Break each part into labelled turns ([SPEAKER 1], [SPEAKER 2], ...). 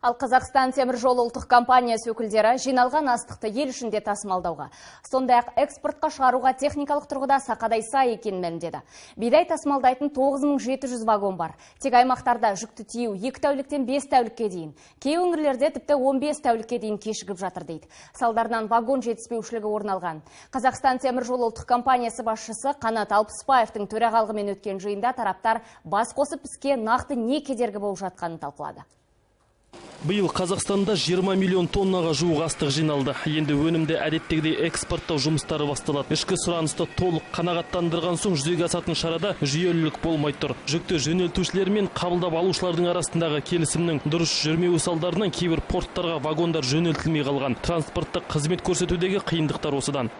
[SPEAKER 1] Ал Қазақстан темір жолы ұлттық компаниясы өкілдері жиналған астықты ел ішінде тасымалдауға, сондай-ақ экспортқа шығаруға техникалық тұрғыда сақадай сай екенін мәлімдеді. Бидай тасымалдайтын 9700 вагон бар. Тек аймақтарда жүкті тиеу 2 тәуліктен 5 тәулікке дейін, кей өңірлерде тіпті 15 тәулікке дейін кешігіп жатыр дейді. Салдарынан вагон жетіспеушілігі орын алған. Қазақстан темір жолы ұлттық компаниясы басшысы Қанат Алпысбаевтың төрағалығымен өткен жиында тараптар бас қосып іске нақты не кедергі болып жатқанын талқылады.
[SPEAKER 2] Биыл Қазақстанда 20 миллион тоннаға жуық астық жиналды. Енді өнімді әдеттегідей экспорттау жұмыстары басталады. Ішкі сұранысты толық қанағаттандырған соң жүзеге асатын шарада жүйелілік болмай тұр. Жүкті жөнелтушілер мен қабылдап алушылардың арасындағы келісімнің дұрыс жүрмеуі салдарынан кейбір порттарға вагондар жөнелтілмей қалған. Транспорттық қызмет көрсетудегі қиындықтар осыдан.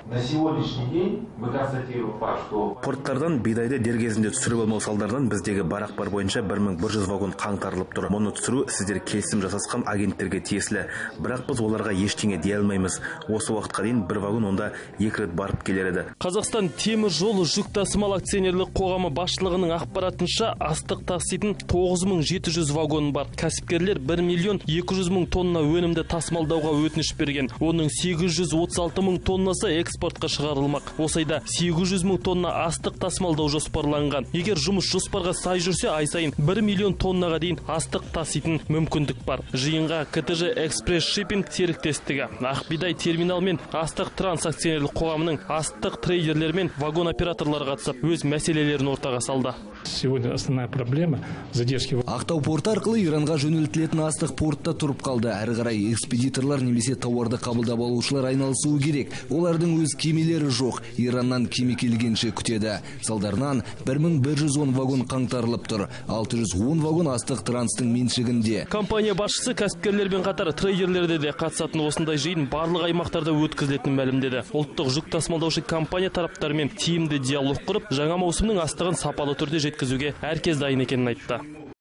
[SPEAKER 3] Порттардан бидайды дер кезінде түсіріп алмау салдарынан біздегі бар ақпар бойынша 1100 вагон қаңтарылып тұр. Мұны түсіру сіздер келісім жасасқан агенттерге тиесілі, бірақ біз оларға ештеңе дей алмаймыз. Осы уақытқа дейін бір вагон онда 2 рет барып келер еді.
[SPEAKER 2] Қазақстан темір жолы жүк тасымал акционерлік қоғамы басшылығының ақпаратынша астық таситын 9700 вагон бар. Кәсіпкерлер 1 миллион 200 мың тонна өнімді тасымалдауға өтініш берген. Оның 836 мың тоннасы экспортқа шығарылмақ. Осайда 800 мың тонна астық тасымалдау жоспарланған. Егер жұмыс жоспарға сай жүрсе, ай сайын 1 миллион тоннаға дейін астық таситын мүмкіндік бар. Жиынға КТЖ Экспресс Шиппинг серіктестігі, Ақбидай терминал мен астық транс акционерлік қоғамының астық трейдерлер мен вагон операторлары қатысып, өз мәселелерін ортаға салды.
[SPEAKER 4] Сегодня основная проблема задержки.
[SPEAKER 5] Ақтау порты арқылы Иранға жөнелтілетін астық портта тұрып қалды. Әрі қарай экспедиторлар немесе тауарды қабылдап алушылар айналысуы керек. Олардың өз кемелері жоқ. Ираннан кеме келгенше күтеді. Салдарынан 1110 вагон қаңтарылып тұр. 610 вагон астық транстың меншігінде.
[SPEAKER 2] Компания басшысы кәсіпкерлермен қатар трейдерлерде де қатысатын осындай жиын барлық аймақтарда өткізілетінін мәлімдеді. Ұлттық жүк тасымалдаушы компания тараптарымен тиімді диалог құрып, жаңа маусымның астығын сапалы түрде жеткізуге әркез дайын екенін айтты.